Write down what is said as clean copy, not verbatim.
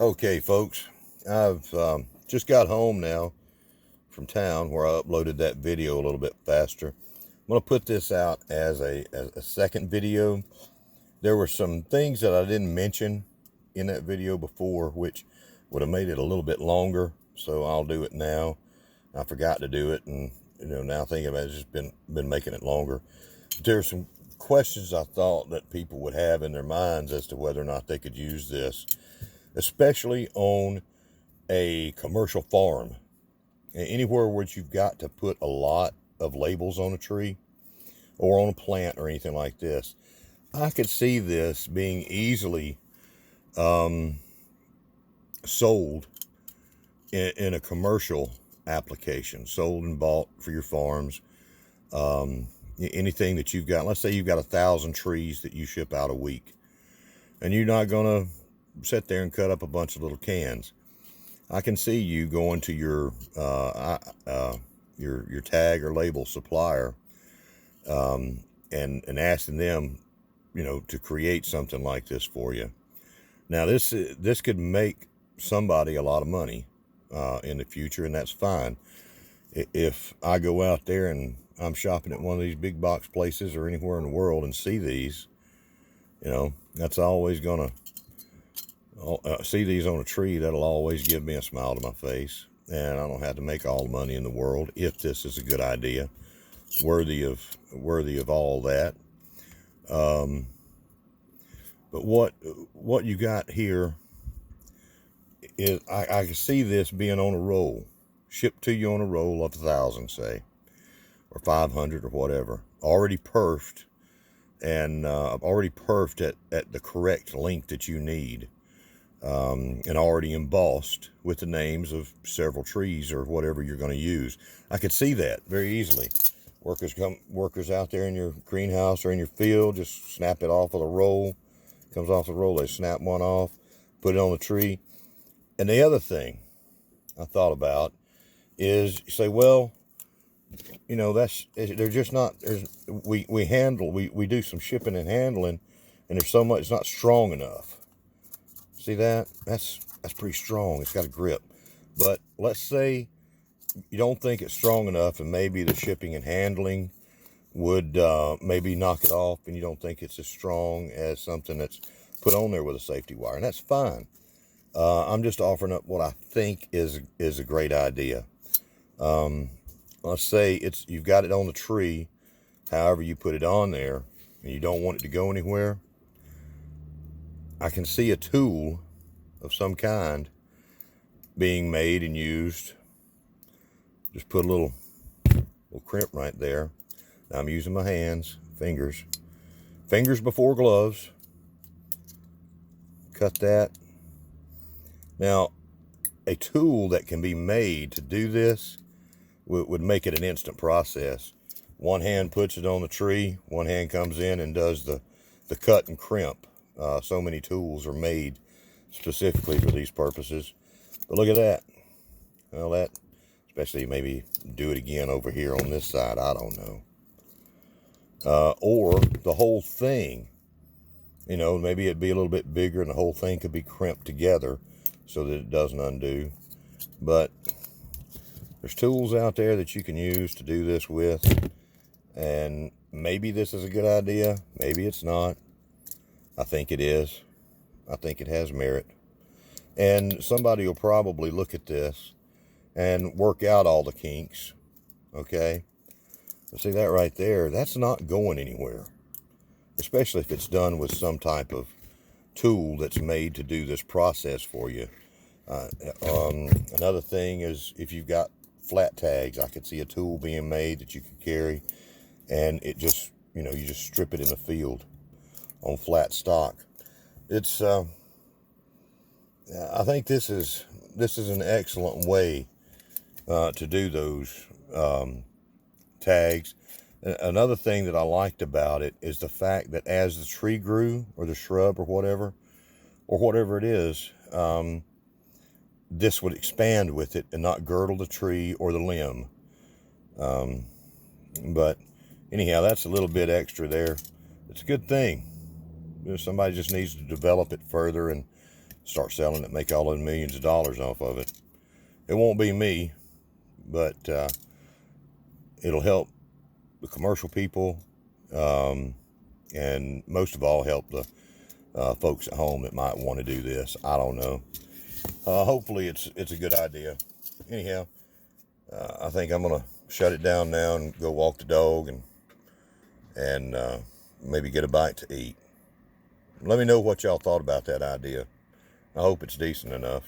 Okay, folks, I've just got home now from town where I uploaded that video a little bit faster. I'm going to put this out as a second video. There were some things that I didn't mention in that video before, which would have made it a little bit longer, so I'll do it now. I forgot to do it, and now thinking about it, it's just been making it longer. But there are some questions I thought that people would have in their minds as to whether or not they could use this, especially on a commercial farm. Anywhere where you've got to put a lot of labels on a tree or on a plant or anything like this. I could see this being easily sold in a commercial application, sold and bought for your farms. Anything that you've got, let's say you've got 1,000 trees that you ship out a week, and you're not going to sit there and cut up a bunch of little cans. I can see you going to your tag or label supplier and asking them, to create something like this for you. Now, this could make somebody a lot of money in the future, and that's fine. If I go out there and I'm shopping at one of these big box places or anywhere in the world and see these, that's always gonna see these on a tree. That'll always give me a smile to my face, and I don't have to make all the money in the world if this is a good idea, worthy of all that. But what you got here is I can see this being on a roll, shipped to you on a roll of 1,000, say, or 500 or whatever, already perfed and already perfed at the correct length that you need. And already embossed with the names of several trees or whatever you're going to use. I could see that very easily. Workers out there in your greenhouse or in your field, just snap it off of the roll. Comes off the roll, they snap one off, put it on the tree. And the other thing I thought about is, you say, well, they're just not. We do some shipping and handling, and there's so much, it's not strong enough. See that? That's pretty strong. It's got a grip. But let's say you don't think it's strong enough, and maybe the shipping and handling would maybe knock it off, and you don't think it's as strong as something that's put on there with a safety wire, and that's fine. I'm just offering up what I think is a great idea. Let's say you've got it on the tree, however you put it on there, and you don't want it to go anywhere. I can see a tool of some kind being made and used. Just put a little crimp right there. Now I'm using my hands, fingers before gloves. Cut that. Now, a tool that can be made to do this would make it an instant process. One hand puts it on the tree, one hand comes in and does the cut and crimp. So many tools are made specifically for these purposes. But look at that. Well, that, especially maybe do it again over here on this side, I don't know. Or the whole thing, maybe it'd be a little bit bigger and the whole thing could be crimped together so that it doesn't undo. But there's tools out there that you can use to do this with. And maybe this is a good idea. Maybe it's not. I think it is. I think it has merit. And somebody will probably look at this and work out all the kinks. Okay? But see that right there? That's not going anywhere. Especially if it's done with some type of tool that's made to do this process for you. Another thing is if you've got flat tags, I could see a tool being made that you can carry, and it just, you just strip it in the field on flat stock. It's I think this is an excellent way to do those tags. Another thing that I liked about it is the fact that as the tree grew, or the shrub, or whatever it is, this would expand with it and not girdle the tree or the limb. But anyhow, that's a little bit extra there. It's a good thing. Somebody just needs to develop it further and start selling it, make all those millions of dollars off of it. It won't be me, but it'll help the commercial people, and most of all help the folks at home that might want to do this. I don't know. Hopefully it's a good idea. Anyhow, I think I'm gonna shut it down now and go walk the dog and maybe get a bite to eat. Let me know what y'all thought about that idea. I hope it's decent enough.